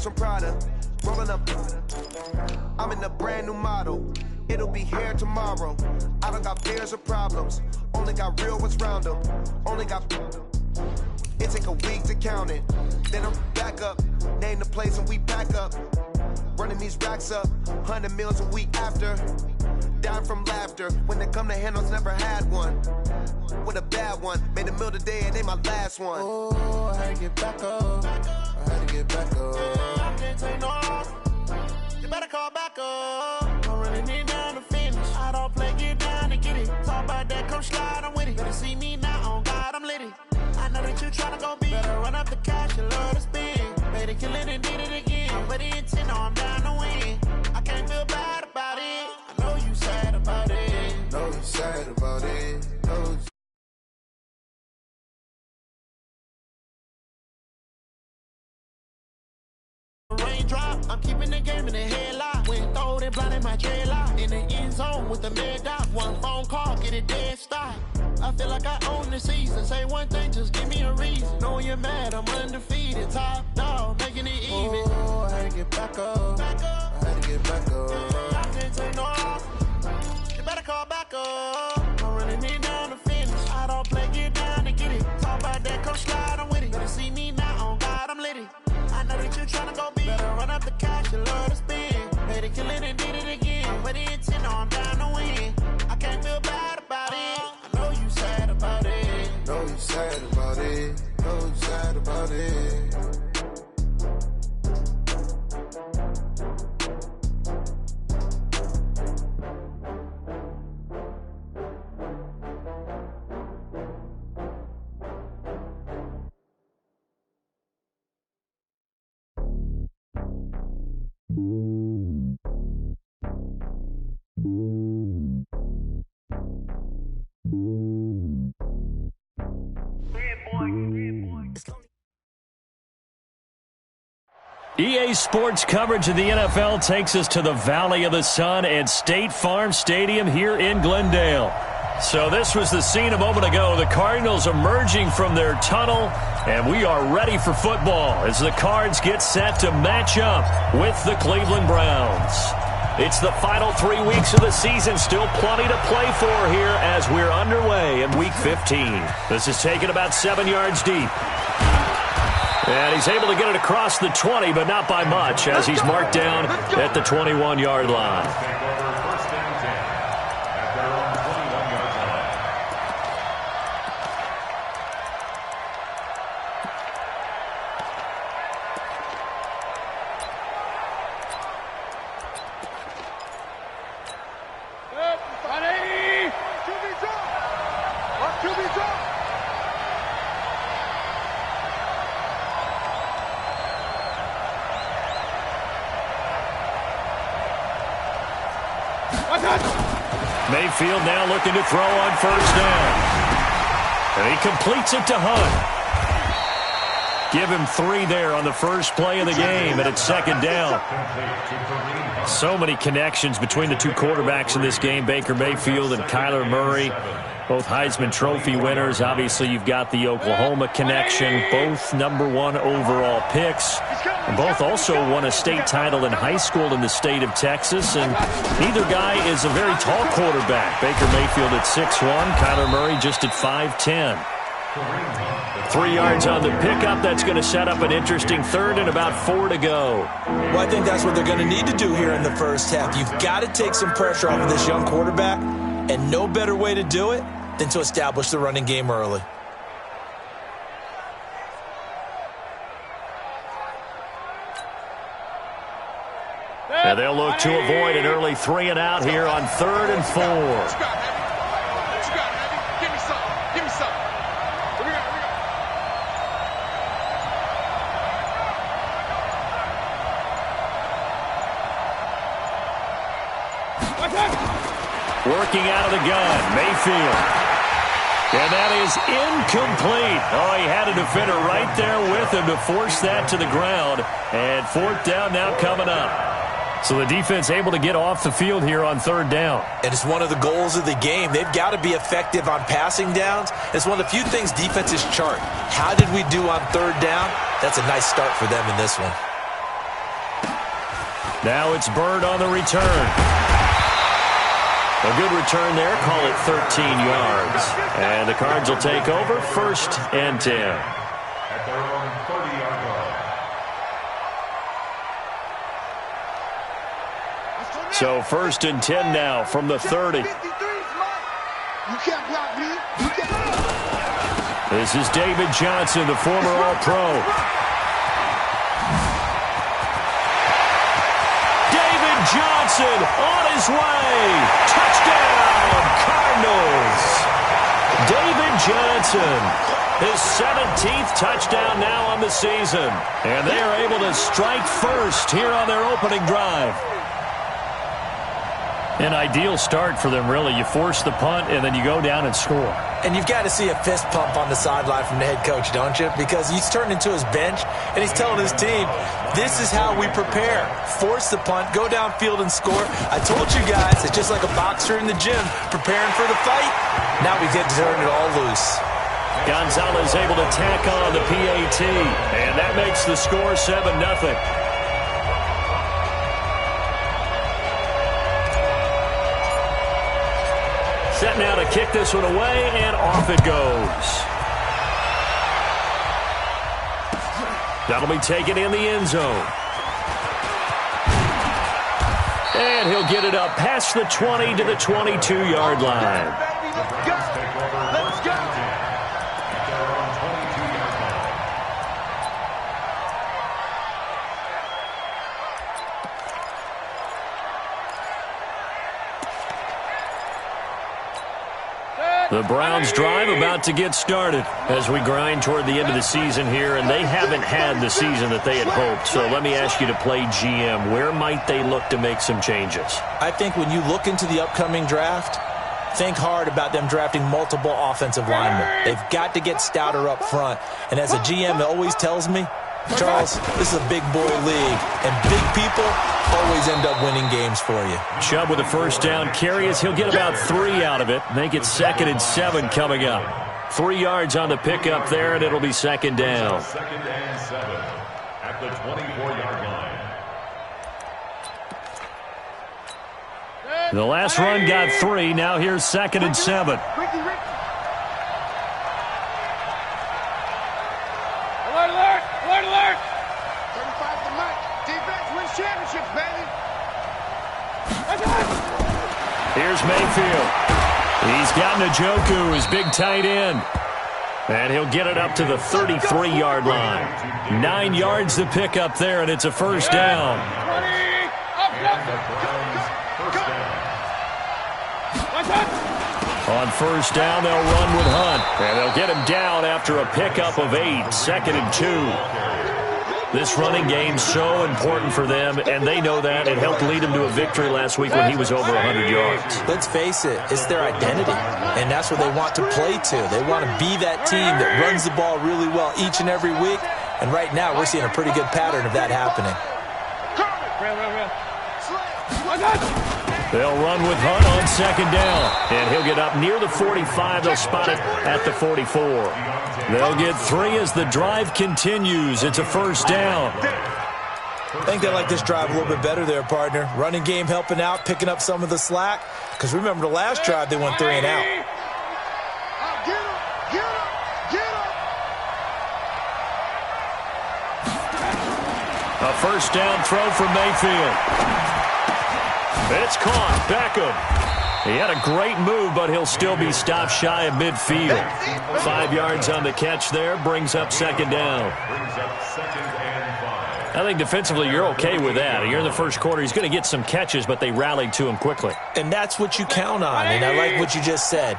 some Prada, rolling up. I'm in a brand new model. It'll be here tomorrow. I don't got fears or problems. Only got real ones round them. Only got. It take a week to count it. Then I'm back up. Name the place and we back up. Running these racks up. 100 meals a week after. Dying from laughter. When they come to handles, never had one. With a bad one. Made a meal today and they my last one. Oh, I had to get back up. I had to get back up. I can't take no off. You better call back up. I'm running it down to finish. I don't play, get down to get it. Talk about that, come slide, I'm with it. Better see me now, on God, I'm litty. I know that you tryna go big. Better run up the cash, you love to spend. Better kill it and did it again. I'm ready and 10, no, I'm down to win. I can't feel bad about it. I know you sad about it. Know you sad about it. Know you raindrop, I'm keeping the game in the headlock. When throwed and blind in my dreadlock. In the end zone with the mid dot. One phone call, get it dead stop. I feel like I own the season. Say one thing, just give me a reason. Knowing you're mad, I'm undefeated. Top dog, making it even. Oh, I had to get back up. I had to get back up. I can't take no off. You better call back up. I'm running it down to finish. I don't play, get down to get it. Talk about that, come slide, I'm with it. Better see me now, on God, I'm litty. I know that you tryna go big. Better run up the cash, you love to spend. Better kill it and did it again. I'm ready and 10, no, I'm down to win. I can't feel bad about it. I know you sad about it. Know you sad about it. Know you sad about it. EA Sports coverage of the NFL takes us to the Valley of the Sun at State Farm Stadium here in Glendale. So this was the scene a moment ago. The Cardinals emerging from their tunnel, and we are ready for football as the Cards get set to match up with the Cleveland Browns. It's the final 3 weeks of the season. Still plenty to play for here as we're underway in Week 15. This is taken about 7 yards deep. And he's able to get it across the 20, but not by much, as he's marked down at the 21-yard line. Mayfield now looking to throw on first down. And he completes it to Hunt. Give him 3 there on the first play of the game, and it's second down. So many connections between the two quarterbacks in this game, Baker Mayfield and Kyler Murray. Both Heisman Trophy winners. Obviously, you've got the Oklahoma connection. Both #1 overall picks. And both also won a state title in high school in the state of Texas. And neither guy is a very tall quarterback. Baker Mayfield at 6'1", Kyler Murray just at 5'10". 3 yards on the pickup. That's going to set up an interesting third and about 4 to go. Well, I think that's what they're going to need to do here in the first half. You've got to take some pressure off of this young quarterback, and no better way to do it than to establish the running game early. And they'll look to avoid an early 3 and out here on 3rd and 4. Working out of the gun, Mayfield. And that is incomplete. Oh, he had a defender right there with him to force that to the ground. And 4th down now coming up. So the defense able to get off the field here on 3rd down. And it's one of the goals of the game. They've got to be effective on passing downs. It's one of the few things defenses chart. How did we do on 3rd down? That's a nice start for them in this one. Now it's Bird on the return. A good return there. Call it 13 yards. And the Cards will take over 1st and 10. At their own 30-yard line. So 1st and 10 now from the 30. You can't block me. You can't. This is David Johnson, the former All-Pro. David Johnson on his way. Touchdown, Cardinals. David Johnson, his 17th touchdown now on the season. And they are able to strike first here on their opening drive. An ideal start for them, really. You force the punt, and then you go down and score. And you've got to see a fist pump on the sideline from the head coach, don't you? Because he's turned into his bench, and he's telling his team, this is how we prepare. Force the punt, go downfield and score. I told you guys, it's just like a boxer in the gym preparing for the fight. Now we get to turn it all loose. Gonzalez able to tack on the PAT, and that makes the score 7-0. Set now to kick this one away, and off it goes. That'll be taken in the end zone. And he'll get it up past the 20 to the 22-yard line. Let's go. The Browns drive about to get started as we grind toward the end of the season here, and they haven't had the season that they had hoped. So let me ask you to play GM. Where might they look to make some changes? I think when you look into the upcoming draft, think hard about them drafting multiple offensive linemen. They've got to get stouter up front. And as a GM, it always tells me, Charles, this is a big boy league, and big people always end up winning games for you. Chubb with a first down carry as he'll get about 3 out of it. Make it 2nd and 7 coming up. 3 yards on the pickup there, and it'll be 2nd down. 2nd and 7 at the 24-yard line. The last run got 3. Now here's 2nd and 7. Alert! Alert! Alert! 35 to Mike. Defense wins championships, baby. Here's Mayfield. He's got Njoku, his big tight end. And he'll get it up to the 33-yard line. 9 yards to pick up there, and it's a first down. On first down, they'll run with Hunt. And they'll get him down after a pickup of 8, 2nd and 2. This running game's so important for them, and they know that. It helped lead him to a victory last week when he was over 100 yards. Let's face it, it's their identity, and that's what they want to play to. They want to be that team that runs the ball really well each and every week, and right now we're seeing a pretty good pattern of that happening. They'll run with Hunt on 2nd down, and he'll get up near the 45. They'll spot it at the 44. They'll get 3 as the drive continues. It's a first down. I think they like this drive a little bit better there, partner. Running game helping out, picking up some of the slack. Because remember the last drive, they went 3 and out. A first down throw from Mayfield. It's caught. Beckham. He had a great move, but he'll still be stopped shy of midfield. 5 yards on the catch there. Brings up 2nd down. I think defensively you're okay with that. You're in the first quarter. He's going to get some catches, but they rallied to him quickly. And that's what you count on, and I like what you just said.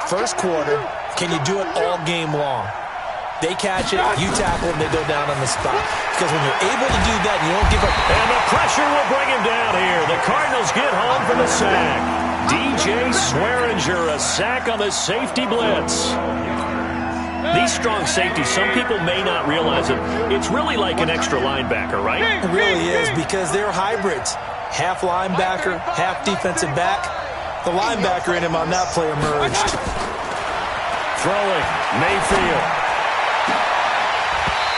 First quarter, can you do it all game long? They catch it, you tackle them, they go down on the spot. Because when you're able to do that, you don't give up. And the pressure will bring him down here. The Cardinals get home for the sack. DJ Swearinger, a sack on the safety blitz. These strong safeties, some people may not realize it. It's really like an extra linebacker, right? It really is, because they're hybrids. Half linebacker, half defensive back. The linebacker in him on that play emerged. Throwing, Mayfield.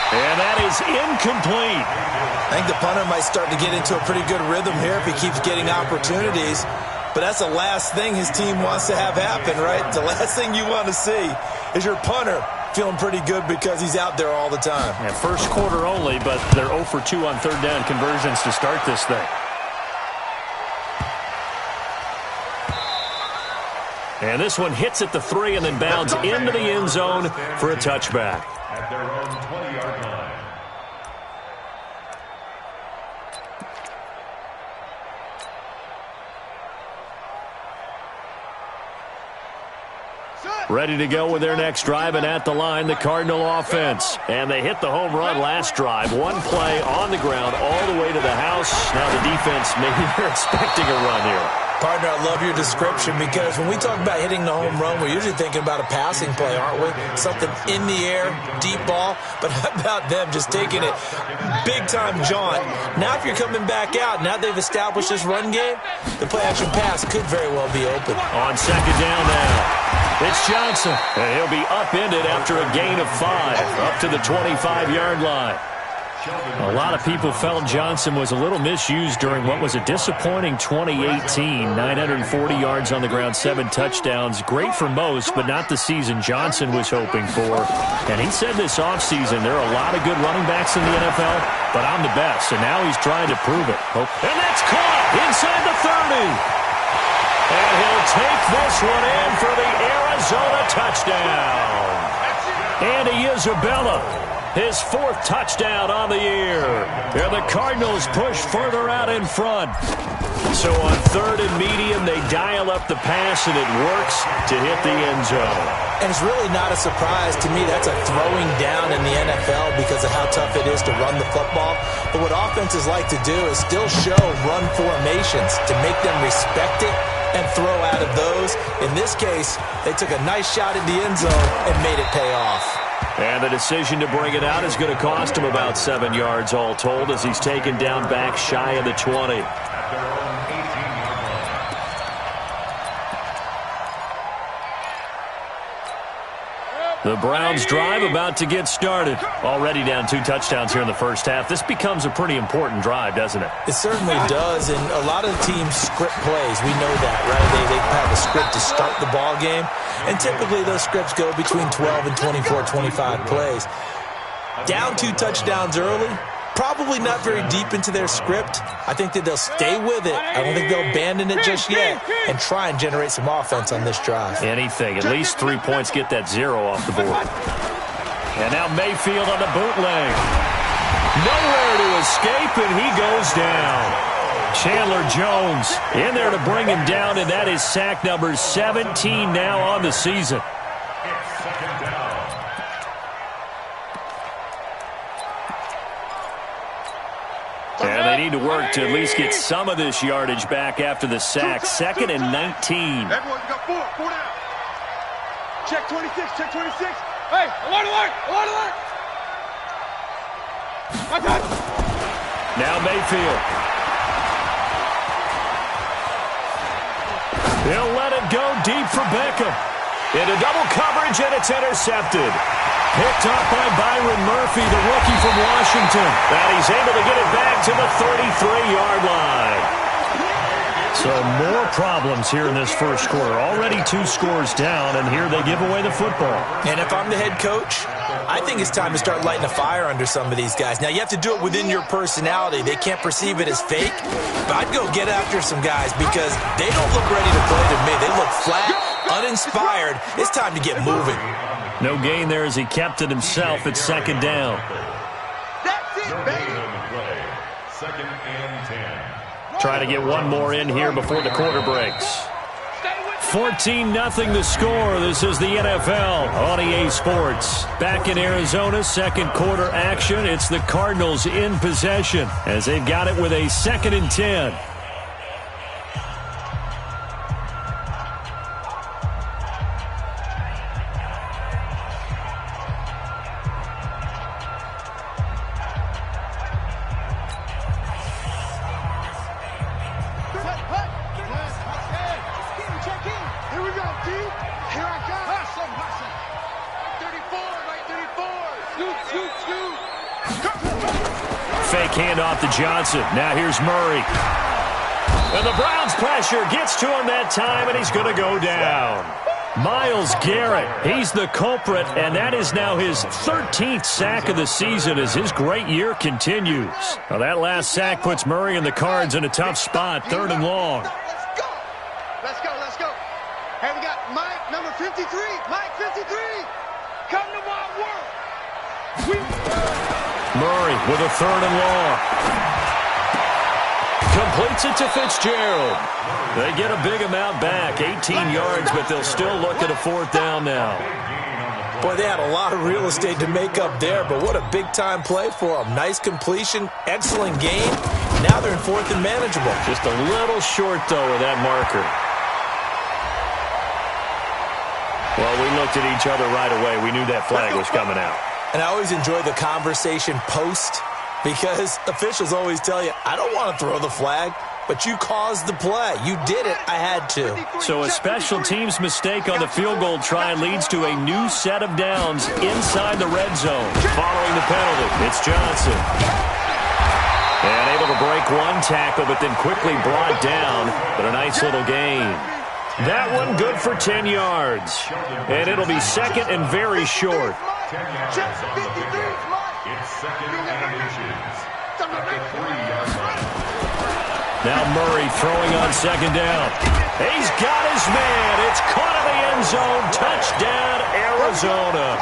And that is incomplete. I think the punter might start to get into a pretty good rhythm here if he keeps getting opportunities. But that's the last thing his team wants to have happen, right? The last thing you want to see is your punter feeling pretty good because he's out there all the time. Yeah, first quarter only, but they're 0 for 2 on third down conversions to start this thing. And this one hits at the 3 and then bounds into the end zone for a touchback. At their own 20-yard line. Ready to go with their next drive, and at the line, the Cardinal offense. And they hit the home run last drive. One play on the ground all the way to the house. Now the defense, maybe they're expecting a run here. Partner, I love your description because when we talk about hitting the home run, we're usually thinking about a passing play, aren't we? Something in the air, deep ball. But how about them just taking it big-time jaunt? Now if you're coming back out, now they've established this run game, the play-action pass could very well be open. On second down now, it's Johnson. And he'll be upended after a gain of 5, up to the 25-yard line. A lot of people felt Johnson was a little misused during what was a disappointing 2018. 940 yards on the ground, 7 touchdowns. Great for most, but not the season Johnson was hoping for. And he said this offseason, there are a lot of good running backs in the NFL, but I'm the best. And now he's trying to prove it. And that's caught inside the 30. And he'll take this one in for the Arizona touchdown. Andy Isabella, his 4th touchdown on the year. And the Cardinals push further out in front. So on 3rd and medium, they dial up the pass, and it works to hit the end zone. And it's really not a surprise to me. That's a throwing down in the NFL because of how tough it is to run the football. But what offenses like to do is still show run formations to make them respect it and throw out of those. In this case, they took a nice shot at the end zone and made it pay off. And the decision to bring it out is going to cost him about 7 yards all told as he's taken down back shy of the 20. The Browns drive about to get started. Already down 2 touchdowns here in the first half. This becomes a pretty important drive, doesn't it? It certainly does, and a lot of teams script plays. We know that, right? They have a script to start the ball game, and typically those scripts go between 12 and 24, 25 plays. Down 2 touchdowns early, probably not very deep into their script. I think that they'll stay with it. I don't think they'll abandon it just yet and try and generate some offense on this drive. Anything. At least 3 points, get that 0 off the board. And now Mayfield on the bootleg. Nowhere to escape, and he goes down. Chandler Jones in there to bring him down, and that is sack number 17 now on the season. And they need to work to at least get some of this yardage back after the sack. 2nd and 19. Everyone, you got 4 down. Check 26, check 26. Hey, alert. My God. Now Mayfield. He'll let it go deep for Beckham. Into double coverage, and it's intercepted. Picked up by Byron Murphy, the rookie from Washington. And he's able to get it back to the 33-yard line. So more problems here in this first quarter. Already 2 scores down, and here they give away the football. And if I'm the head coach, I think it's time to start lighting a fire under some of these guys. Now, you have to do it within your personality. They can't perceive it as fake. But I'd go get after some guys because they don't look ready to play to me. They look flat, uninspired. It's time to get moving. No gain there as he kept it himself at 2nd down. That's it, baby. 2nd and 10. Try to get one more in here before the quarter breaks. 14-0 the score. This is the NFL on EA Sports. Back in Arizona, 2nd quarter action. It's the Cardinals in possession as they've got it with a 2nd and 10. handoff to Johnson. Now here's Murray. And the Browns pressure gets to him that time, and he's going to go down. Myles Garrett, he's the culprit, and that is now his 13th sack of the season as his great year continues. Now that last sack puts Murray and the Cards in a tough spot, 3rd and long. Let's go. Hey, we got Mike, number 53. Mike, 53. Come to my world. Murray with a 3rd and long. Completes it to Fitzgerald. They get a big amount back, 18 yards, but they'll still look at a 4th down now. Boy, they had a lot of real estate to make up there, but what a big-time play for them. Nice completion, excellent game. Now they're in 4th and manageable. Just a little short, though, of that marker. Well, we looked at each other right away. We knew that flag was coming out. And I always enjoy the conversation post because officials always tell you, I don't want to throw the flag, but you caused the play. You did it. I had to. So a special teams mistake on the field goal try leads to a new set of downs inside the red zone. Following the penalty, it's Johnson. And able to break one tackle, but then quickly brought down. But a nice little gain. That one good for 10 yards. And it'll be 2nd and very short. It's 2nd and inches. At the 3-yard line. Now Murray throwing on 2nd down. He's got his man. It's caught in the end zone. Touchdown, Arizona.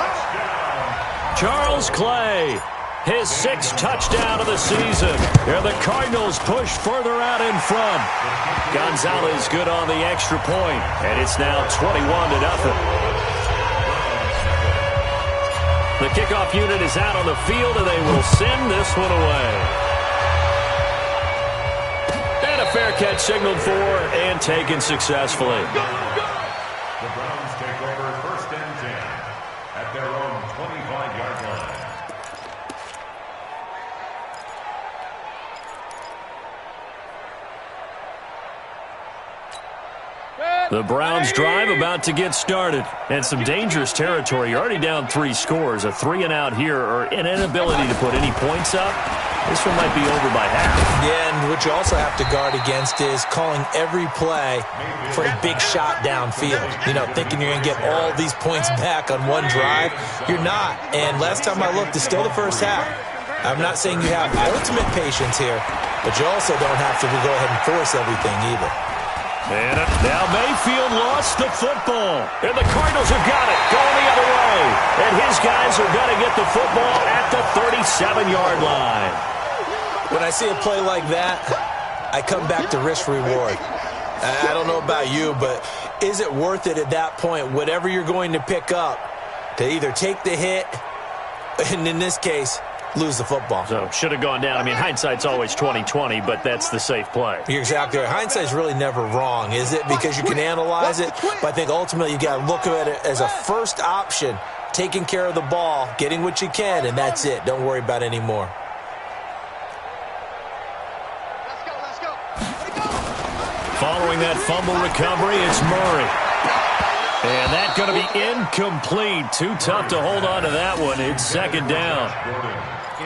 Charles Clay, his 6th touchdown of the season. Here the Cardinals push further out in front. Gonzalez good on the extra point, and it's now 21-0. The kickoff unit is out on the field, and they will send this one away. And a fair catch signaled for and taken successfully. The Browns take over 1st and 10 at their own 25-yard line. The Browns drive about to get started. And some dangerous territory. You're already down 3 scores. A 3-and-out here or an inability to put any points up. This one might be over by half. Yeah, and what you also have to guard against is calling every play for a big shot downfield. You know, thinking you're going to get all these points back on one drive. You're not. And last time I looked, it's still the first half. I'm not saying you have ultimate patience here, but you also don't have to go ahead and force everything either. And now Mayfield lost the football. And the Cardinals have got it. Going the other way. And his guys are going to get the football at the 37-yard line. When I see a play like that, I come back to risk-reward. I don't know about you, but is it worth it at that point, whatever you're going to pick up, to either take the hit, and in this case, lose the football? So should have gone down. I mean, hindsight's always 20/20, but that's the safe play. You're exactly right. Hindsight's really never wrong, is it? Because you can analyze it, but I think ultimately you got to look at it as a first option, taking care of the ball, getting what you can, and that's it. Don't worry about any more. Following that fumble recovery, it's Murray. And that's going to be incomplete. Too tough to hold on to that one. It's 2nd down.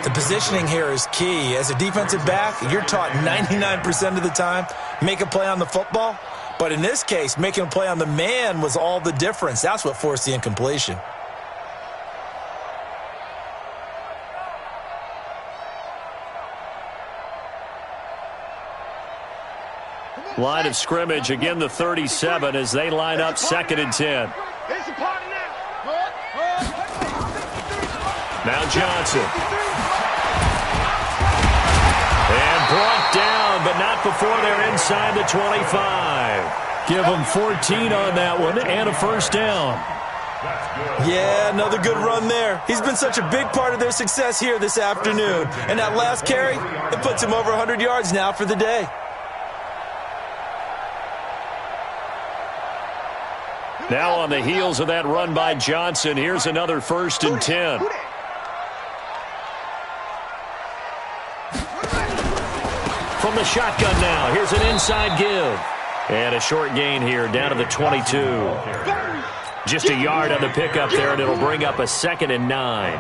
The positioning here is key. As a defensive back, you're taught 99% of the time, make a play on the football. But in this case, making a play on the man was all the difference. That's what forced the incompletion. Line of scrimmage, again the 37 as they line up 2nd and 10. Now Johnson. And brought down, but not before they're inside the 25. Give them 14 on that one and a 1st down. Yeah, another good run there. He's been such a big part of their success here this afternoon. And that last carry, it puts him over 100 yards now for the day. Now on the heels of that run by Johnson, here's another 1st and 10. From the shotgun now, here's an inside give. And a short gain here down to the 22. Just a yard on the pickup there, and it'll bring up a 2nd and 9.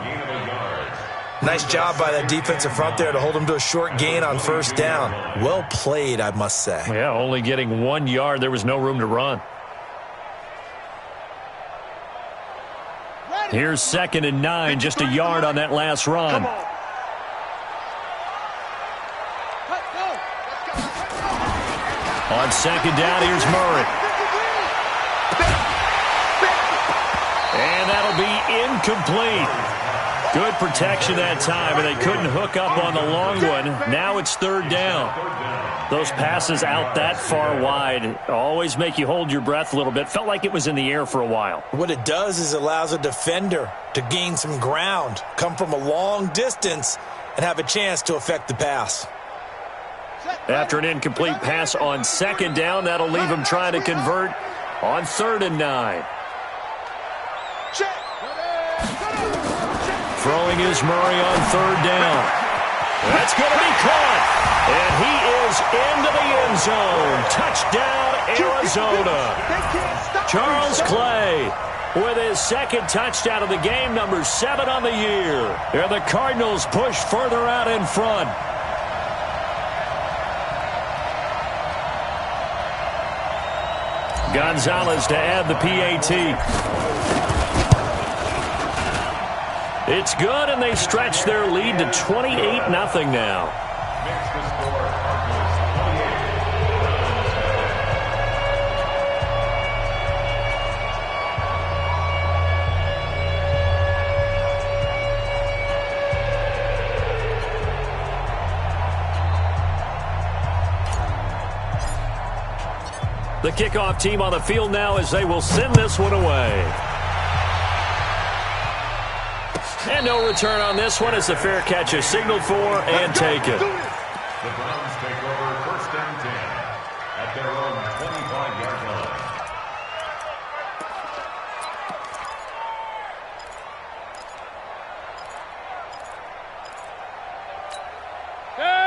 Nice job by that defensive front there to hold them to a short gain on first down. Well played, I must say. Yeah, only getting 1 yard. There was no room to run. Here's 2nd and 9, just a yard on that last run. On 2nd down, here's Murray. And that'll be incomplete. Good protection that time, and they couldn't hook up on the long one. Now it's 3rd down. Those passes out that far wide always make you hold your breath a little bit. Felt like it was in the air for a while. What it does is it allows a defender to gain some ground, come from a long distance, and have a chance to affect the pass. After an incomplete pass on 2nd down, that'll leave him trying to convert on 3rd and 9. Throwing is Murray on 3rd down. That's going to be caught. And he is into the end zone. Touchdown, Arizona. Charles Clay with his 2nd touchdown of the game, number 7 on the year. And the Cardinals push further out in front. Gonzalez to add the PAT. It's good, and they stretch their lead to 28-0 now. The kickoff team on the field now as they will send this one away. And no return on this one as the fair catch is signaled for and taken. The Browns take over 1st and 10 at their own 25-yard line.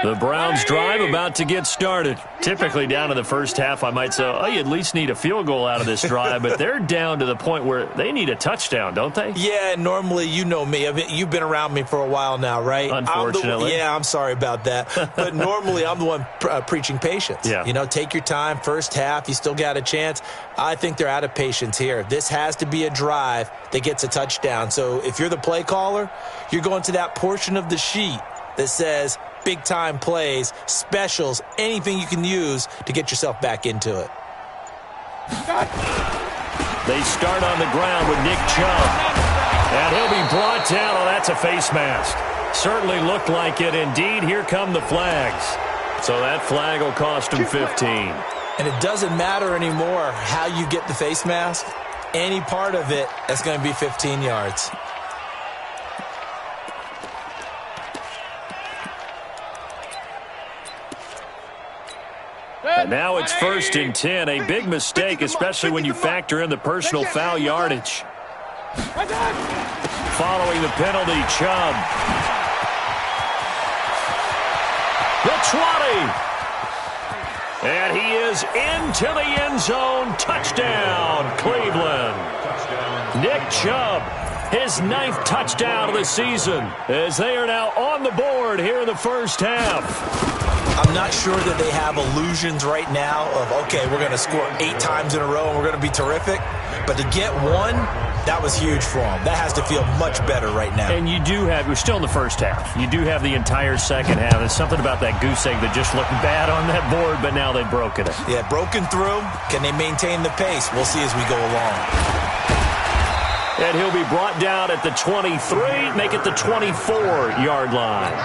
The Browns drive about to get started. Typically down in the first half, I might say, oh, you at least need a field goal out of this drive, but they're down to the point where they need a touchdown, don't they? Yeah, normally, you know me. You've been around me for a while now, right? Unfortunately. I'm sorry about that. But normally, I'm the one preaching patience. Yeah. You know, take your time. First half, you still got a chance. I think they're out of patience here. This has to be a drive that gets a touchdown. So if you're the play caller, you're going to that portion of the sheet that says big-time plays, specials, anything you can use to get yourself back into it. They start on the ground with Nick Chubb. And he'll be brought down. Oh, that's a face mask. Certainly looked like it. Indeed, here come the flags. So that flag will cost him 15. And it doesn't matter anymore how you get the face mask. Any part of it, that's going to be 15 yards. And now it's 1st and 10. A big mistake, especially when you factor in the personal foul yardage. Following the penalty, Chubb. The 20. And he is into the end zone. Touchdown, Cleveland. Nick Chubb, his 9th touchdown of the season, as they are now on the board here in the first half. I'm not sure that they have illusions right now of, okay, we're going to score 8 times in a row and we're going to be terrific. But to get one, that was huge for them. That has to feel much better right now. And you do have, we're still in the first half. You do have the entire second half. There's something about that goose egg that just looked bad on that board, but now they've broken it. Yeah, broken through. Can they maintain the pace? We'll see as we go along. And he'll be brought down at the 23, make it the 24-yard line.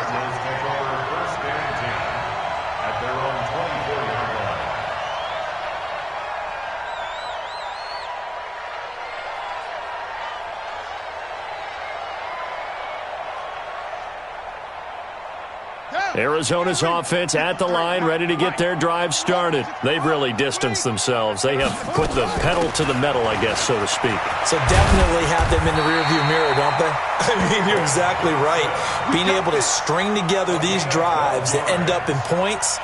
Arizona's offense at the line, ready to get their drive started. They've really distanced themselves. They have put the pedal to the metal, I guess, so to speak. So definitely have them in the rearview mirror, don't they? I mean, you're exactly right. Being able to string together these drives that end up in points,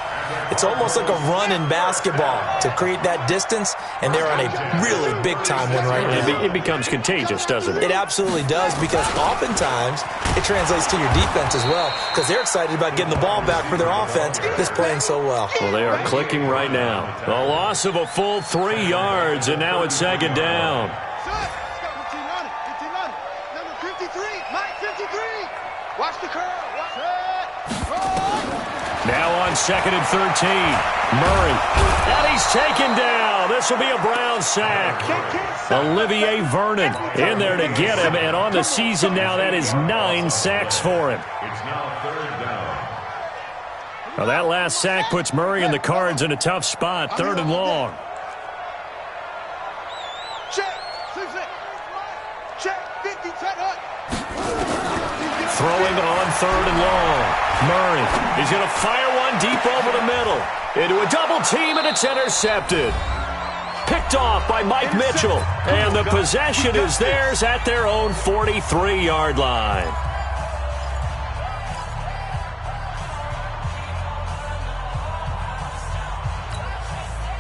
It's almost like a run in basketball to create that distance, and they're on a really big-time one right now. It becomes contagious, doesn't it? It absolutely does, because oftentimes it translates to your defense as well, because they're excited about getting the ball back for their offense that's playing so well. Well, they are clicking right now. A loss of a full 3 yards, and now it's second down. Number 53, Mike 53. Watch the curl. Now on second and 13. Murray. And he's taken down. This will be a Brown sack. Olivier Vernon in there to get him. And on the season now, that is 9 sacks for him. It's now third down. Well, that last sack puts Murray and the Cards in a tough spot. 3rd and long. Throwing on 3rd and long. Murray, he's going to fire one deep over the middle. Into a double team, and it's intercepted. Picked off by Mike Mitchell. And the possession is theirs at their own 43-yard line.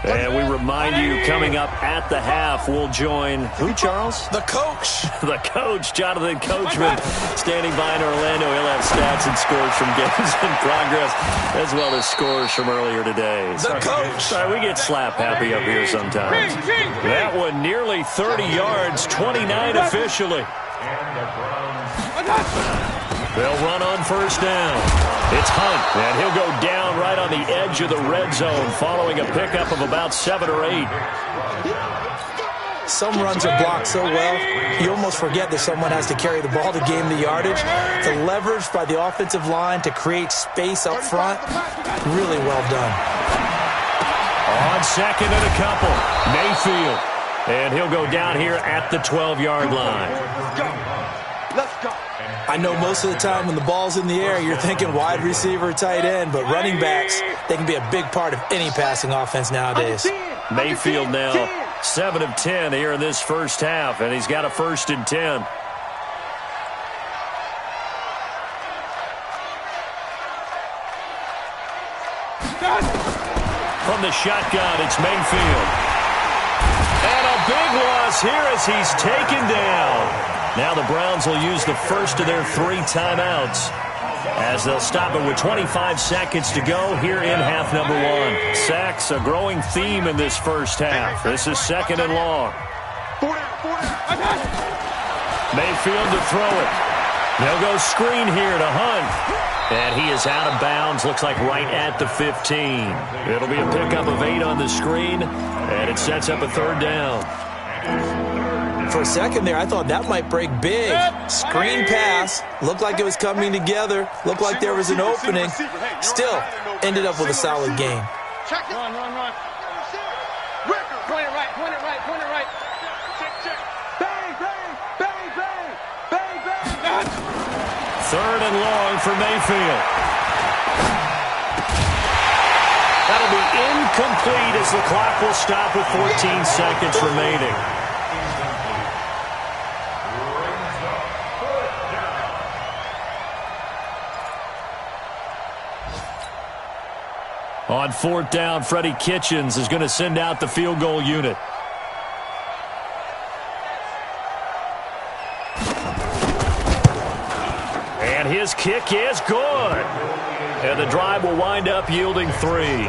And we remind you, coming up at the half, we'll join who, Charles? The coach. The coach, Jonathan Coachman, standing by in Orlando. He'll have stats and scores from games in progress, as well as scores from earlier today. The coach. Sorry, we get slap happy up here sometimes. That one nearly 30 yards, 29 officially. They'll run on first down. It's Hunt, and he'll go down right on the edge of the red zone following a pickup of about 7 or 8. Some runs are blocked so well, you almost forget that someone has to carry the ball to gain the yardage. The leverage by the offensive line to create space up front, really well done. On second and a couple, Mayfield. And he'll go down here at the 12-yard line. Let's go. I know most of the time when the ball's in the air, you're thinking wide receiver, tight end, but running backs, they can be a big part of any passing offense nowadays. Mayfield now 7 of 10 here in this first half, and he's got a 1st and 10. From the shotgun, it's Mayfield. And a big loss here as he's taken down. Now the Browns will use the first of their 3 timeouts as they'll stop it with 25 seconds to go here in half number 1. Sacks, a growing theme in this first half. This is 2nd and long. Mayfield to throw it. They'll go screen here to Hunt. And he is out of bounds, looks like right at the 15. It'll be a pickup of 8 on the screen, and it sets up a 3rd down. For a second there, I thought that might break big. Screen pass. Looked like it was coming together. Looked like there was an opening. Still, ended up with a solid game. Check it. Run. Point it right. Check. Bang. 3rd and long for Mayfield. That'll be incomplete as the clock will stop with 14 seconds remaining. On 4th down, Freddie Kitchens is going to send out the field goal unit. And his kick is good. And the drive will wind up yielding 3.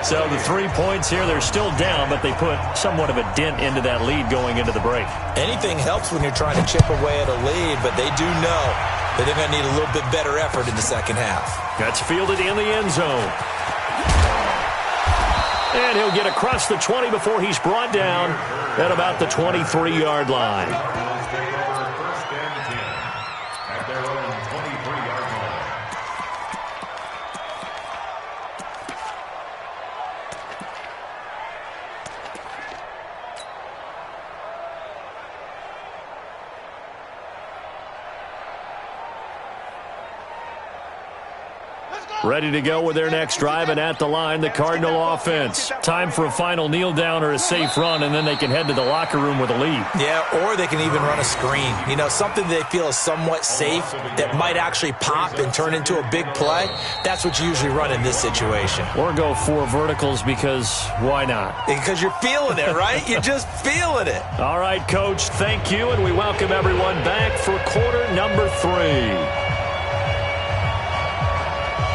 So the 3 points here, they're still down, but they put somewhat of a dent into that lead going into the break. Anything helps when you're trying to chip away at a lead, but they do know that they're going to need a little bit better effort in the second half. That's fielded in the end zone. And he'll get across the 20 before he's brought down at about the 23-yard line. Let's go. Ready to go with their next drive, and at the line, the Cardinal offense. Time for a final kneel down or a safe run, and then they can head to the locker room with a lead. Yeah, or they can even run a screen. You know, something they feel is somewhat safe that might actually pop and turn into a big play. That's what you usually run in this situation. Or go 4 verticals because why not? Because you're feeling it, right? You're just feeling it. All right, Coach, thank you, and we welcome everyone back for quarter number 3.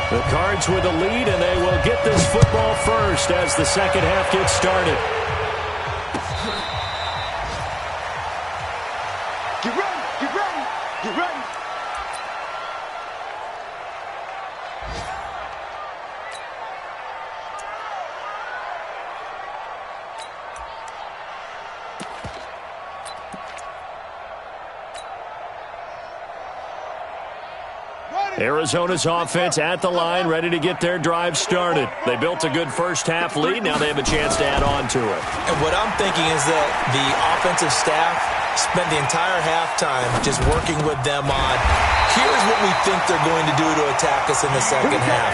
The Cards with the lead, and they will get this football first as the second half gets started. Get ready, get ready, get ready. Arizona's offense at the line, ready to get their drive started. They built a good first-half lead. Now they have a chance to add on to it. And what I'm thinking is that the offensive staff spent the entire halftime just working with them on, here's what we think they're going to do to attack us in the second half.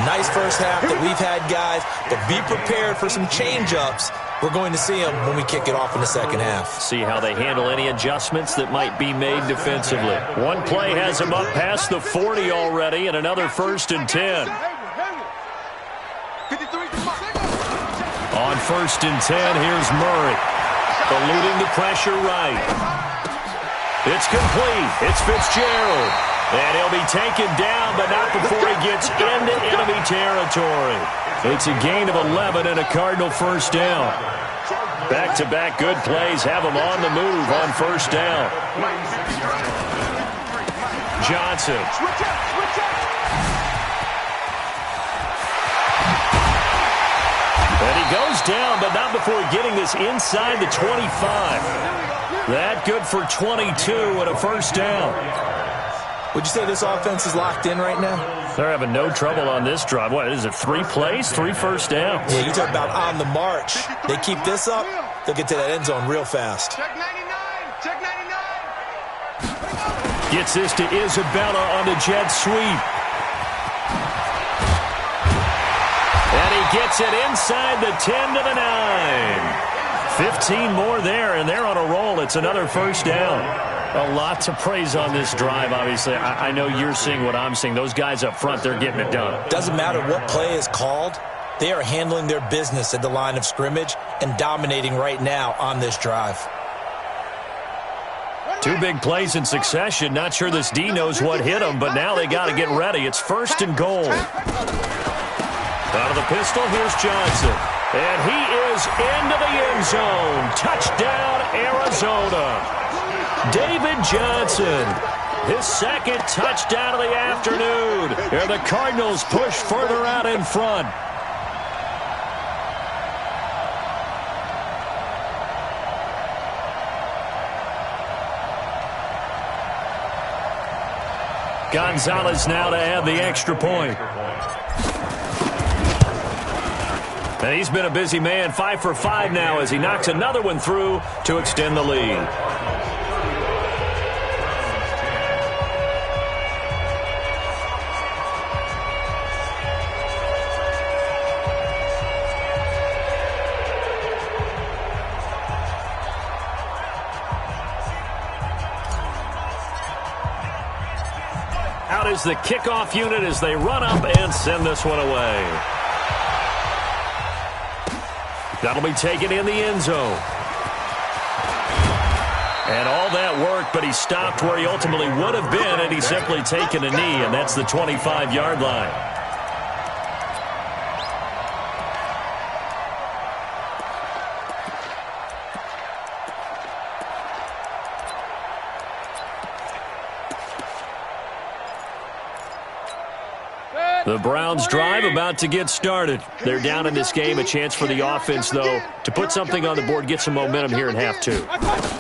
Nice first half that we've had, guys, but be prepared for some change-ups. We're going to see them when we kick it off in the second half. See how they handle any adjustments that might be made defensively. One play has them up past the 40 already, and another 1st and 10. On 1st and 10, here's Murray. Eluding the pressure right. It's complete. It's Fitzgerald. And he'll be taken down, but not before he gets into enemy territory. It's a gain of 11 and a Cardinal first down. Back-to-back good plays have him on the move on 1st down. Johnson. And he goes down, but not before getting this inside the 25. That good for 22 and a 1st down. Would you say this offense is locked in right now? They're having no trouble on this drive. What is it, 3 plays, 3 first downs? Yeah, you talk about on the march. They keep this up, they'll get to that end zone real fast. Check 99, check 99. Gets this to Isabella on the jet sweep. And he gets it inside the 10 to the 9. 15 more there, and they're on a roll. It's another 1st down. A lot to praise on this drive, obviously. I know you're seeing what I'm seeing. Those guys up front, they're getting it done. Doesn't matter what play is called. They are handling their business at the line of scrimmage and dominating right now on this drive. 2 big plays in succession. Not sure this D knows what hit him, but now they got to get ready. It's 1st and goal. Out of the pistol, here's Johnson. And he is into the end zone. Touchdown, Arizona. David Johnson, his 2nd touchdown of the afternoon. And the Cardinals push further out in front. Gonzalez now to add the extra point. And he's been a busy man, 5 for 5 now as he knocks another one through to extend the lead. Out is the kickoff unit as they run up and send this one away. That'll be taken in the end zone. And all that work, but he stopped where he ultimately would have been, and he's simply taken a knee, and that's the 25-yard line. The Browns drive about to get started. They're down in this game. A chance for the offense, though, to put something on the board, get some momentum here in half 2.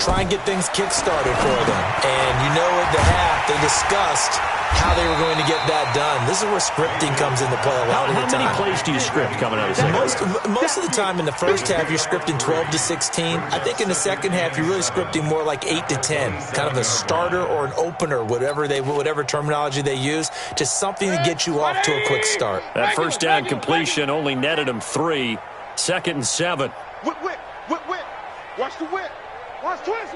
Try and get things kick-started for them. And you know at the half they discussed how they were going to get that done. This is where scripting comes into play a lot of the time. How many plays do you script coming out of the second? Most of the time in the first half, you're scripting 12 to 16. I think in the second half, you're really scripting more like 8 to 10, kind of a starter or an opener, whatever terminology they use, just something to get you off to a quick start. That first down completion only netted him 3. 2nd and 7. Whip. Watch the whip. Watch twist.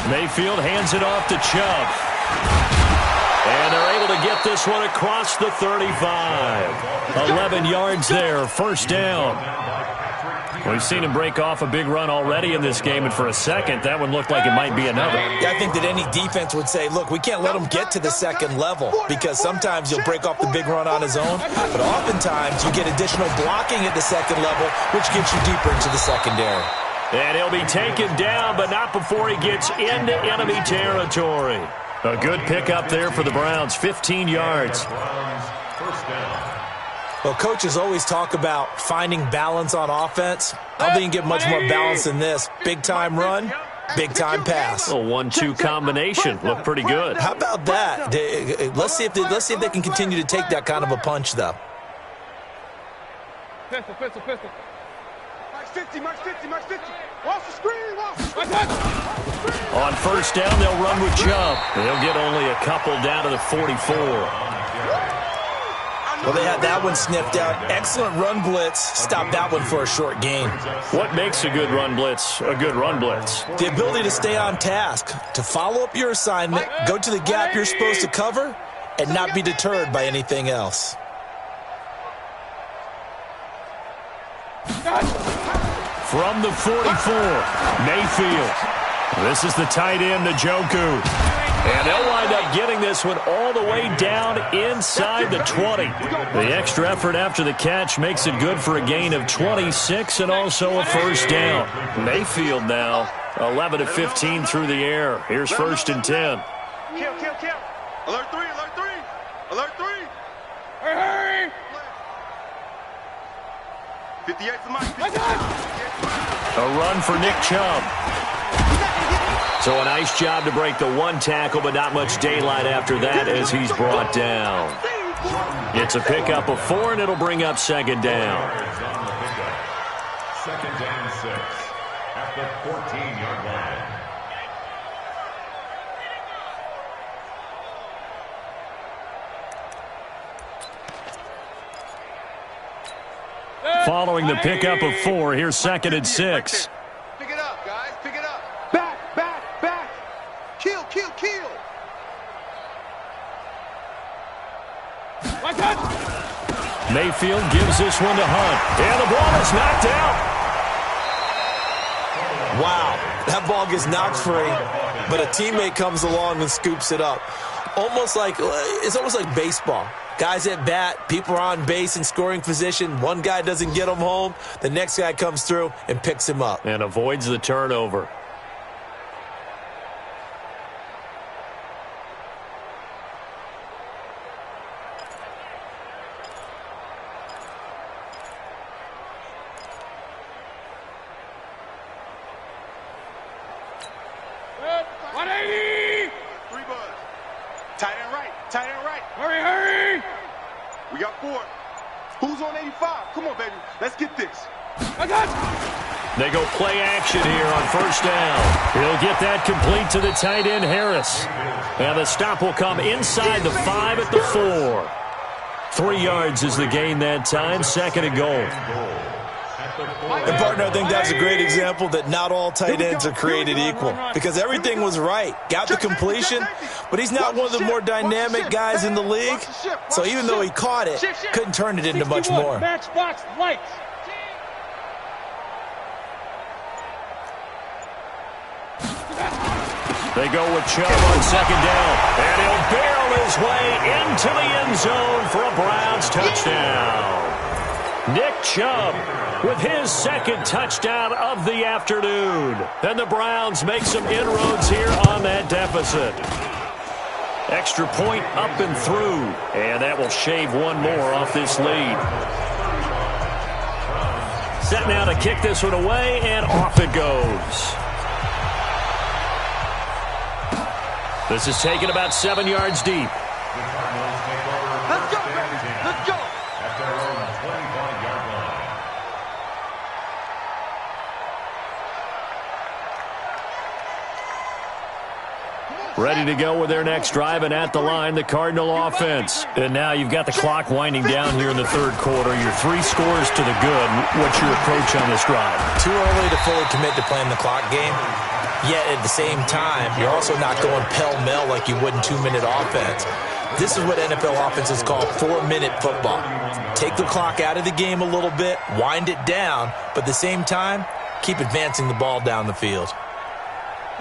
Mayfield hands it off to Chubb. And they're able to get this one across the 35. 11 yards there, first down. We've seen him break off a big run already in this game, and for a second, that one looked like it might be another. Yeah, I think that any defense would say, look, we can't let him get to the second level, because sometimes he'll break off the big run on his own, but oftentimes you get additional blocking at the second level, which gets you deeper into the secondary. And he'll be taken down, but not before he gets into enemy territory. A good pickup there for the Browns, 15 yards. Well, coaches always talk about finding balance on offense. I don't think you can get much more balance than this. Big-time run, big-time pass. A 1-2 combination. Looked pretty good. How about that? Let's see if they can continue to take that kind of a punch, though. Pistol. Max 50. Watch the screen. On first down, they'll run with Chubb. They'll get only a couple down to the 44. Well, they had that one sniffed out. Excellent run blitz. Stop that one for a short gain. What makes a good run blitz a good run blitz? The ability to stay on task, to follow up your assignment, go to the gap you're supposed to cover, and not be deterred by anything else. From the 44, Mayfield. This is the tight end, Njoku. And they'll wind up getting this one all the way down inside the 20. The extra effort after the catch makes it good for a gain of 26 and also a first down. Mayfield now 11 of 15 through the air. Here's 1st and 10. Kill. Alert 3. Hurry. 58 to Mike. A run for Nick Chubb. So a nice job to break the one tackle, but not much daylight after that as he's brought down. It's a pickup of 4, and it'll bring up 2nd down. 2nd and 6 at the 14-yard line. Following the pickup of 4, here's 2nd and 6. Pick it up, guys. Pick it up. Back. Kill. Mayfield gives this one to Hunt. And the ball is knocked out. Wow, that ball gets knocked free, but a teammate comes along and scoops it up. It's almost like baseball. Guys at bat, people are on base in scoring position. One guy doesn't get him home. The next guy comes through and picks him up. And avoids the turnover. Tight end right. Hurry. We got 4. Who's on 85? Come on, baby. Let's get this. I got you. They go play action here on first down. He'll get that complete to the tight end, Harris. And the stop will come inside the 5 at the 4. 3 yards is the gain that time. 2nd and goal. And, partner, I think that's a great example that not all tight ends are created equal, because everything was right. Got the completion, but he's not one of the more dynamic guys in the league. So even though he caught it, couldn't turn it into much more. Matchbox lights. They go with Chubb on 2nd down. And he'll barrel his way into the end zone for a Browns touchdown. Nick Chubb with his 2nd touchdown of the afternoon. And the Browns make some inroads here on that deficit. Extra point up and through. And that will shave one more off this lead. Set now to kick this one away, and off it goes. This is taken about 7 yards deep. Let's go, baby. Let's go. At their own 25-yard line. Ready to go with their next drive, and at the line, the Cardinal offense. And now you've got the clock winding down here in the third quarter. You're 3 scores to the good. What's your approach on this drive? Too early to fully commit to playing the clock game. Yet at the same time, you're also not going pell-mell like you would in 2-minute offense. This is what NFL offenses call 4-minute football. Take the clock out of the game a little bit, wind it down, but at the same time, keep advancing the ball down the field.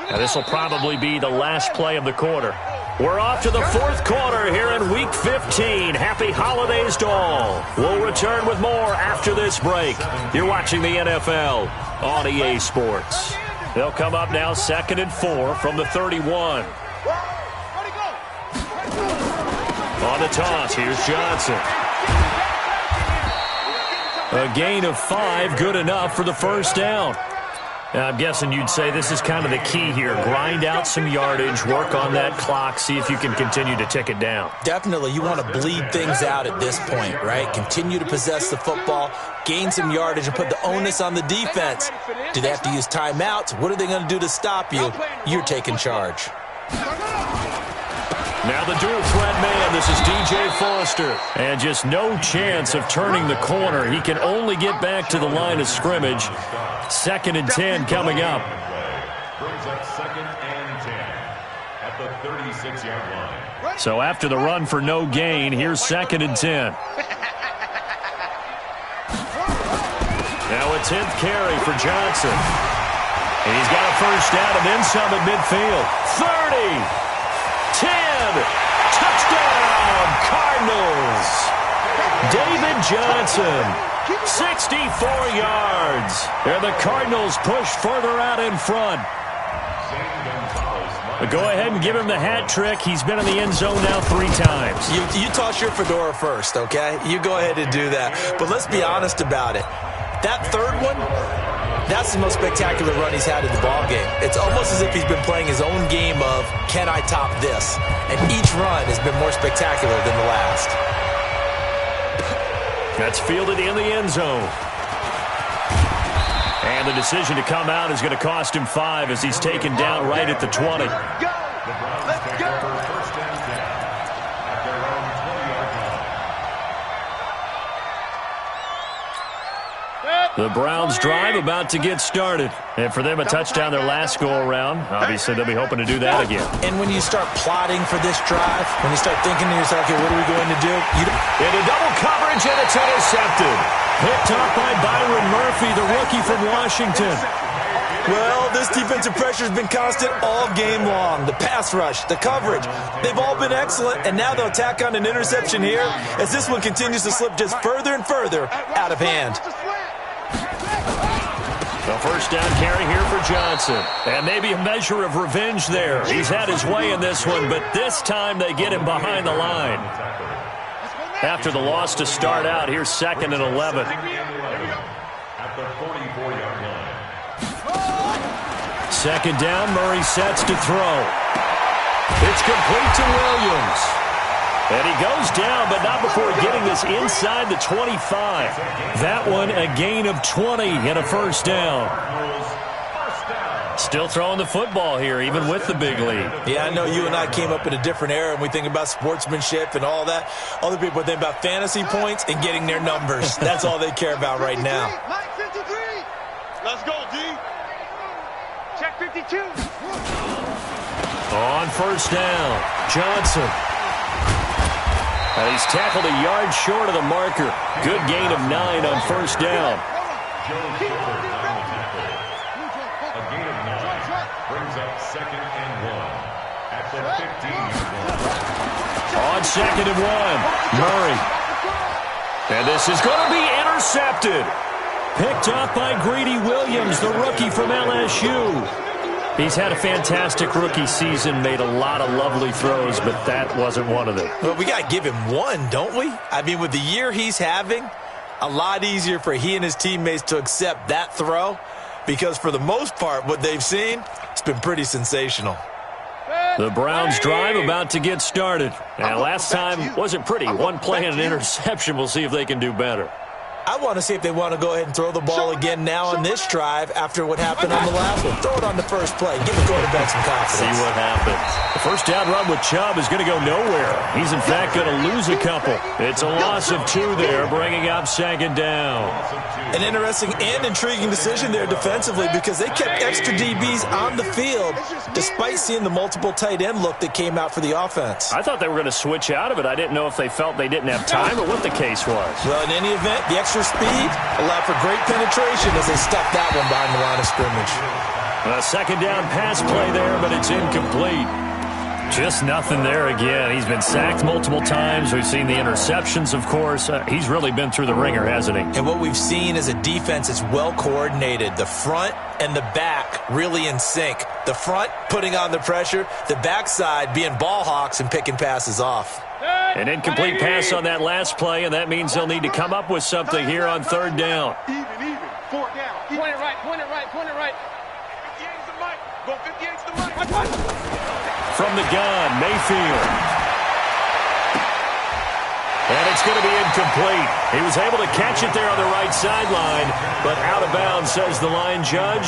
Now this will probably be the last play of the quarter. We're off to the fourth quarter here in Week 15. Happy holidays to all. We'll return with more after this break. You're watching the NFL on EA Sports. They'll come up now 2nd and 4 from the 31. On the toss, here's Johnson. A gain of 5, good enough for the first down. Now, I'm guessing you'd say this is kind of the key here. Grind out some yardage, work on that clock, see if you can continue to tick it down. Definitely, you want to bleed things out at this point, right? Continue to possess the football, gain some yardage, and put the onus on the defense. Do they have to use timeouts? What are they going to do to stop you? You're taking charge. Now the dual threat man, this is DJ Foster. And just no chance of turning the corner. He can only get back to the line of scrimmage. 2nd and 10 coming up. Brings up 2nd and 10 at the 36-yard line. So after the run for no gain, here's 2nd and 10. Now a 10th carry for Johnson. And he's got a first down and then some at midfield. 30. 10, touchdown, Cardinals. David Johnson, 64 yards. And the Cardinals push further out in front. But go ahead and give him the hat trick. He's been in the end zone now 3 times. You toss your fedora first, okay? You go ahead and do that. But let's be honest about it. That third one, that's the most spectacular run he's had in the ballgame. It's almost as if he's been playing his own game of, can I top this? And each run has been more spectacular than the last. That's fielded in the end zone. And the decision to come out is going to cost him 5 as he's taken down right at the 20. Let's go. First and 10 at their own 20-yard line. The Browns drive about to get started. And for them, a touchdown their last go-around. Obviously, they'll be hoping to do that again. And when you start plotting for this drive, when you start thinking to yourself, okay, what are we going to do? Into double coverage, and it's intercepted. Picked up by Byron Murphy, the rookie from Washington. Well, this defensive pressure has been constant all game long. The pass rush, the coverage, they've all been excellent, and now they'll tack on an interception here as this one continues to slip just further and further out of hand. The first down carry here for Johnson. And maybe a measure of revenge there. He's had his way in this one, but this time they get him behind the line. After the loss to start out, here's 2nd and 11. At the 44-yard line. 2nd down, Murray sets to throw. It's complete to Williams. And he goes down, but not before getting this inside the 25. That one a gain of 20 and a first down. Still throwing the football here, even with the big lead. Yeah, I know you and I came up in a different era, and we think about sportsmanship and all that. Other people think about fantasy points and getting their numbers. That's all they care about right now. Mike 53. Let's go, D. Check 52. On first down, Johnson. And he's tackled a yard short of the marker. Good gain of 9 on first down. A gain of 9 brings up 2nd and 1 at the 15-yard line. On 2nd and 1, Murray. And this is going to be intercepted. Picked up by Greedy Williams, the rookie from LSU. He's had a fantastic rookie season, made a lot of lovely throws, but that wasn't one of them. Well, we got to give him one, don't we? I mean, with the year he's having, a lot easier for he and his teammates to accept that throw because for the most part, what they've seen, it's been pretty sensational. The Browns drive about to get started. And last time wasn't pretty. One play and an interception. We'll see if they can do better. I want to see if they want to go ahead and throw the ball again now on this drive after what happened on the last one. Throw it on the first play. Give the quarterback some confidence. See what happens. The first down run with Chubb is going to go nowhere. He's, in fact, going to lose a couple. It's a loss of 2 there, bringing up second down. An interesting and intriguing decision there defensively because they kept extra DBs on the field despite seeing the multiple tight end look that came out for the offense. I thought they were going to switch out of it. I didn't know if they felt they didn't have time or what the case was. Well, in any event, the extra speed allowed for great penetration as they stuffed that one behind the line of scrimmage. A second down pass play there, but it's incomplete. Just nothing there again. He's been sacked multiple times. We've seen the interceptions, of course. He's really been through the ringer, hasn't he? And what we've seen is a defense that's well coordinated. The front and the back really in sync. The front putting on the pressure, the backside being ball hawks and picking passes off. An incomplete pass on that last play, and that means they'll need to come up with something here on third down. Even. 4 down. Point it right. 58's the mic. Go 58's the mic. From the gun, Mayfield. And it's going to be incomplete. He was able to catch it there on the right sideline, but out of bounds, says the line judge.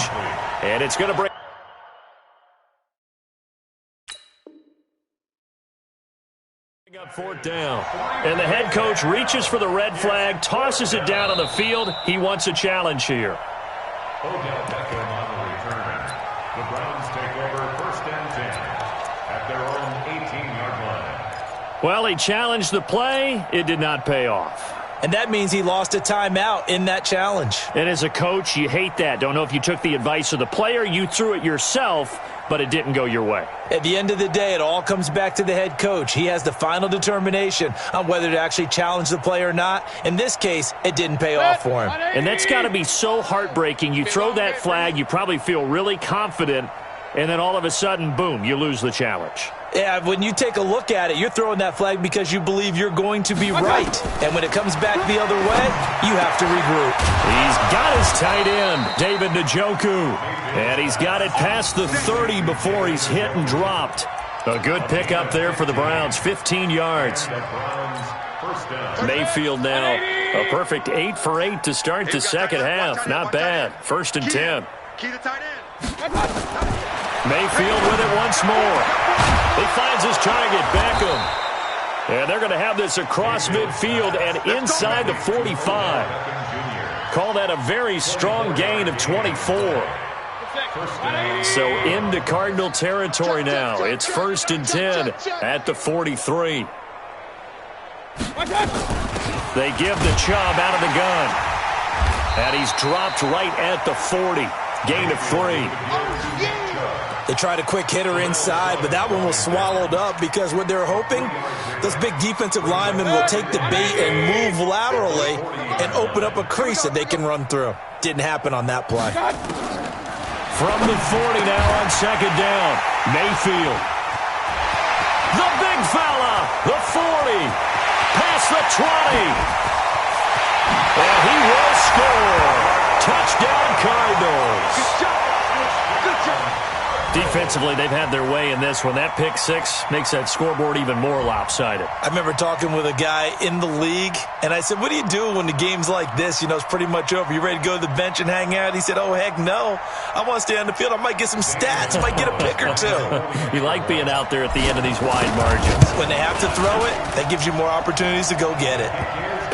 And it's going to bring up fourth down. And the head coach reaches for the red flag, tosses it down on the field. He wants a challenge here. Odell Beckham on the return. The Browns take over first and 10 at their own 18-yard line. Well, he challenged the play. It did not pay off. And that means he lost a timeout in that challenge. And as a coach, you hate that. Don't know if you took the advice of the player, you threw it yourself, but it didn't go your way. At the end of the day, it all comes back to the head coach. He has the final determination on whether to actually challenge the play or not. In this case, it didn't pay off for him. And that's got to be so heartbreaking. You throw that flag, you probably feel really confident, and then all of a sudden, boom, you lose the challenge. Yeah, when you take a look at it, you're throwing that flag because you believe you're going to be right. And when it comes back the other way, you have to regroup. He's got his tight end, David Njoku. And he's got it past the 30 before he's hit and dropped. A good pickup there for the Browns, 15 yards. Mayfield now a perfect 8 for 8 to start the second half. Not bad. First and 10. Key to tight end. Mayfield with it once more. He finds his target, Beckham. And they're going to have this across midfield and inside the 45. Call that a very strong gain of 24. So into Cardinal territory now. It's first and 10 at the 43. They give the Chubb out of the gun. And he's dropped right at the 40. Gain of 3. They tried a quick hitter inside, but that one was swallowed up because what they're hoping, those big defensive linemen will take the bait and move laterally and open up a crease that they can run through. Didn't happen on that play. From the 40 now on second down, Mayfield. The big fella, the 40, past the 20. And he will score. Touchdown, Cardinals. Good job. Good job. Defensively, they've had their way in this one. That pick six makes that scoreboard even more lopsided. I remember talking with a guy in the league, and I said, what do you do when the game's like this? You know, it's pretty much over. You ready to go to the bench and hang out? He said, oh, heck no. I want to stay on the field. I might get some stats. Might get a pick or two. You like being out there at the end of these wide margins. When they have to throw it, that gives you more opportunities to go get it.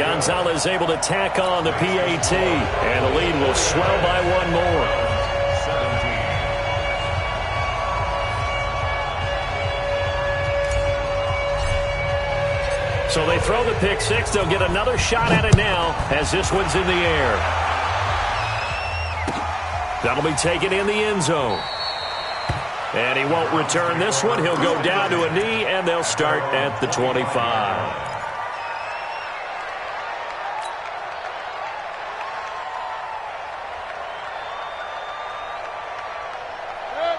Gonzalez able to tack on the PAT, and the lead will swell by one more. So they throw the pick six. They'll get another shot at it now as this one's in the air. That'll be taken in the end zone. And he won't return this one. He'll go down to a knee, and they'll start at the 25.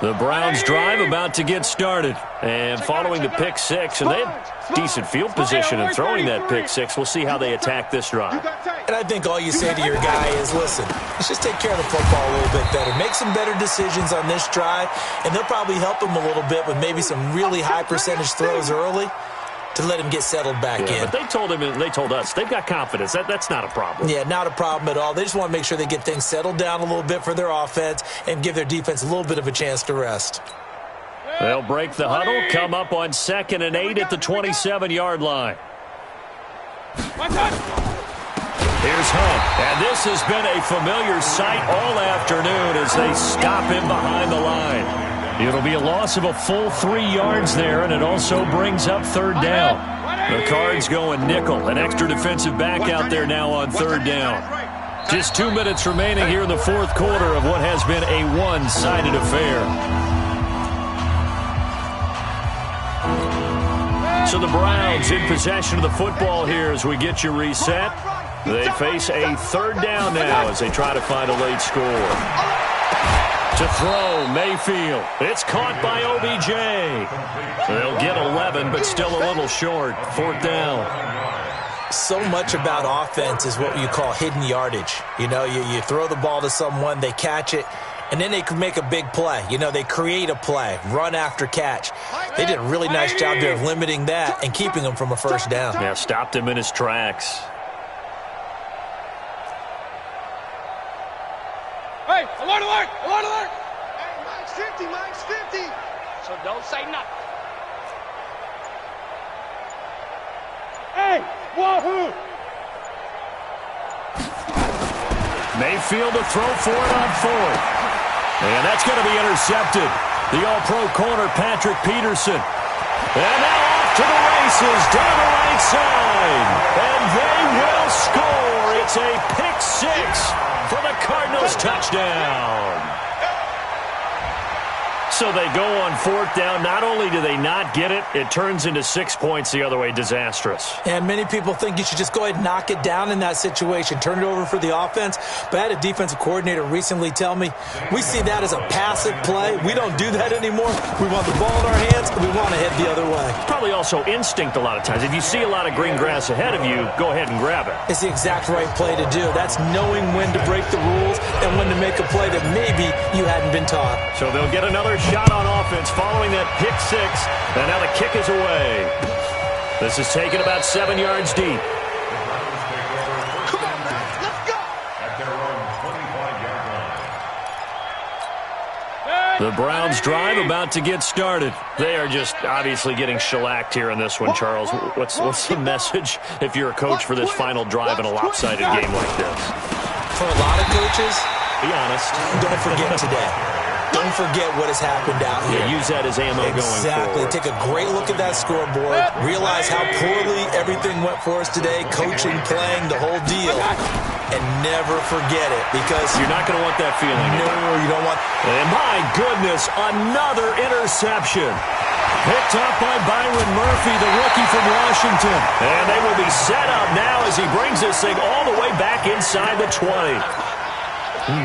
The Browns drive about to get started. And following the pick six, and they have decent field position in throwing that pick six. We'll see how they attack this drive. And I think all you say to your guy is, listen, let's just take care of the football a little bit better. Make some better decisions on this drive, and they'll probably help him a little bit with maybe some really high percentage throws early to let him get settled back in. But they told him and they told us they've got confidence. That's not a problem. Yeah, not a problem at all. They just want to make sure they get things settled down a little bit for their offense and give their defense a little bit of a chance to rest. They'll break the huddle, come up on 2nd and 8 at the 27-yard line. Here's Hunt, and this has been a familiar sight all afternoon as they stop him behind the line. It'll be a loss of a full 3 yards there, and it also brings up 3rd down. The Cards going nickel, an extra defensive back out there now on 3rd down. Just 2 minutes remaining here in the 4th quarter of what has been a one-sided affair. So the Browns in possession of the football here as we get you reset. They face a 3rd down now as they try to find a late score. To throw, Mayfield. It's caught by OBJ. They'll get 11, but still a little short. 4th down. So much about offense is what you call hidden yardage. You know, you throw the ball to someone, they catch it, and then they can make a big play. You know, they create a play, run after catch. They did a really nice job there of limiting that and keeping him from a 1st down. Yeah, stopped him in his tracks. Hey, alert, alert, alert, alert. Hey, Mike's 50, Mike's 50. So don't say nothing. Hey, wahoo. Mayfield to throw for it on 4th. And that's going to be intercepted. The all-pro corner, Patrick Peterson. And now off to the races, down the right side. And they will score. It's a pick six for the Cardinals touchdown. So they go on 4th down. Not only do they not get it, it turns into 6 points the other way. Disastrous. And many people think you should just go ahead and knock it down in that situation, turn it over for the offense. But I had a defensive coordinator recently tell me, we see that as a passive play. We don't do that anymore. We want the ball in our hands, and we want to head the other way. Probably also instinct a lot of times. If you see a lot of green grass ahead of you, go ahead and grab it. It's the exact right play to do. That's knowing when to break the rules and when to make a play that maybe you hadn't been taught. So they'll get another shot on offense following that pick six, and now the kick is away. This is taken about 7 yards deep. Come on, man, let's go. At their own 25-yard line. The Browns drive about to get started. They are just obviously getting shellacked here in this one, Charles. What's the message if you're a coach for this final drive in a lopsided game like this? For a lot of coaches, be honest, don't forget today. Don't forget what has happened out here. Yeah, use that as ammo going forward. Take a great look at that scoreboard. Realize how poorly everything went for us today. Coaching, playing, the whole deal. And never forget it because you're not going to want that feeling. No, you don't want. And my goodness, another interception. Picked up by Byron Murphy, the rookie from Washington. And they will be set up now as he brings this thing all the way back inside the 20.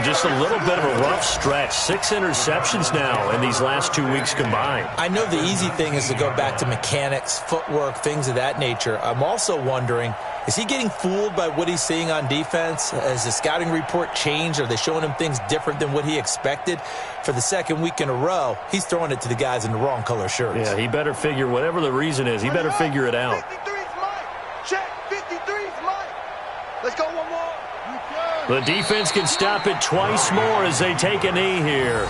Just a little bit of a rough stretch. 6 interceptions now in these last 2 weeks combined. I know the easy thing is to go back to mechanics, footwork, things of that nature. I'm also wondering, is he getting fooled by what he's seeing on defense? Has the scouting report changed? Are they showing him things different than what he expected? For the 2nd week in a row, he's throwing it to the guys in the wrong color shirts. Yeah, he better figure, whatever the reason is, he better figure it out. 53's Mike. Check, 53's Mike. Let's go one more. The defense can stop it twice more as they take a knee here.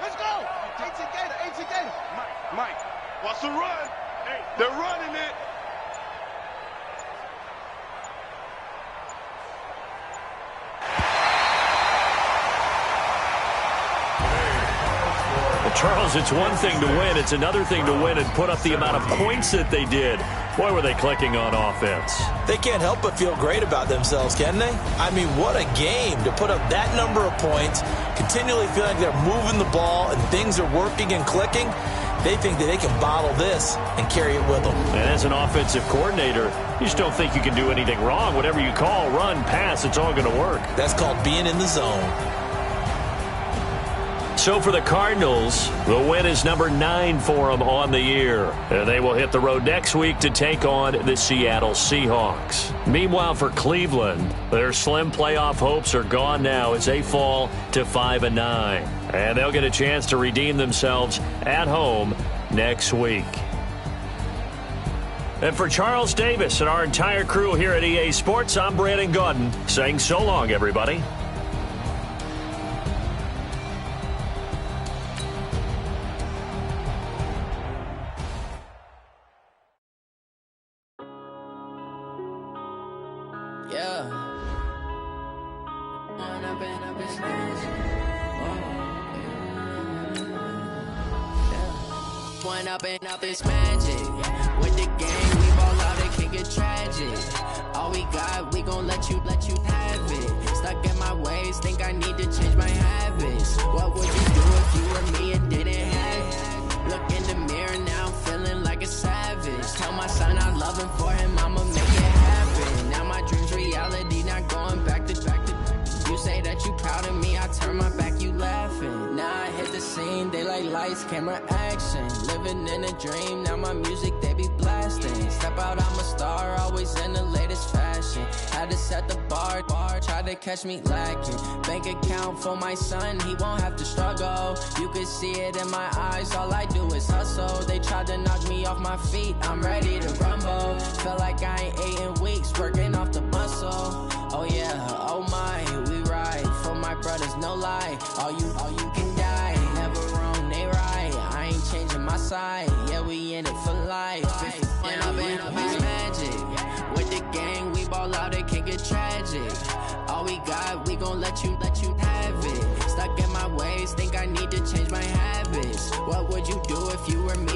Let's go. 18 Gator. Mike, watch the run. Hey, they're running it. Well, Charles, it's one thing to win. It's another thing to win and put up the amount of points that they did. Boy, were they clicking on offense. They can't help but feel great about themselves, can they? I mean, what a game to put up that number of points, continually feel like they're moving the ball and things are working and clicking. They think that they can bottle this and carry it with them. And as an offensive coordinator, you just don't think you can do anything wrong. Whatever you call, run, pass, it's all going to work. That's called being in the zone. So for the Cardinals, the win is number 9 for them on the year. And they will hit the road next week to take on the Seattle Seahawks. Meanwhile, for Cleveland, their slim playoff hopes are gone now as they fall to 5-9. And they'll get a chance to redeem themselves at home next week. And for Charles Davis and our entire crew here at EA Sports, I'm Brandon Gaudin saying so long, everybody. Up is magic. With the game, we ball out, it can get tragic. All we got, we gon' let you have it. Stuck in my ways, think I need to change my habits. What would you do if you were me and didn't have it? Look in the mirror now, I'm feeling like a savage. Tell my son I love him, for him I'ma make it happen. Now my dream's reality, not going back to. You say that you proud of me, I turn my back, you laughing. Now I hit the scene, they like lights, camera, action. Living in a dream, now my music, they be blasting. Step out, I'm a star, always in the latest fashion. Had to set the bar, try to catch me lacking. Bank account for my son, he won't have to struggle. You can see it in my eyes, all I do is hustle. They tried to knock me off my feet, I'm ready to rumble. Feel like I ain't ate in weeks, working off the muscle. Oh yeah, oh my, we ride for my brothers, no lie. All you can die, never wrong, they right. I ain't changing my side, yeah, we in it for life. When up is magic. With the gang, we ball out, it can get tragic. All we got, we gon' let you have it. Stuck in my ways, think I need to change my habits. What would you do if you were me?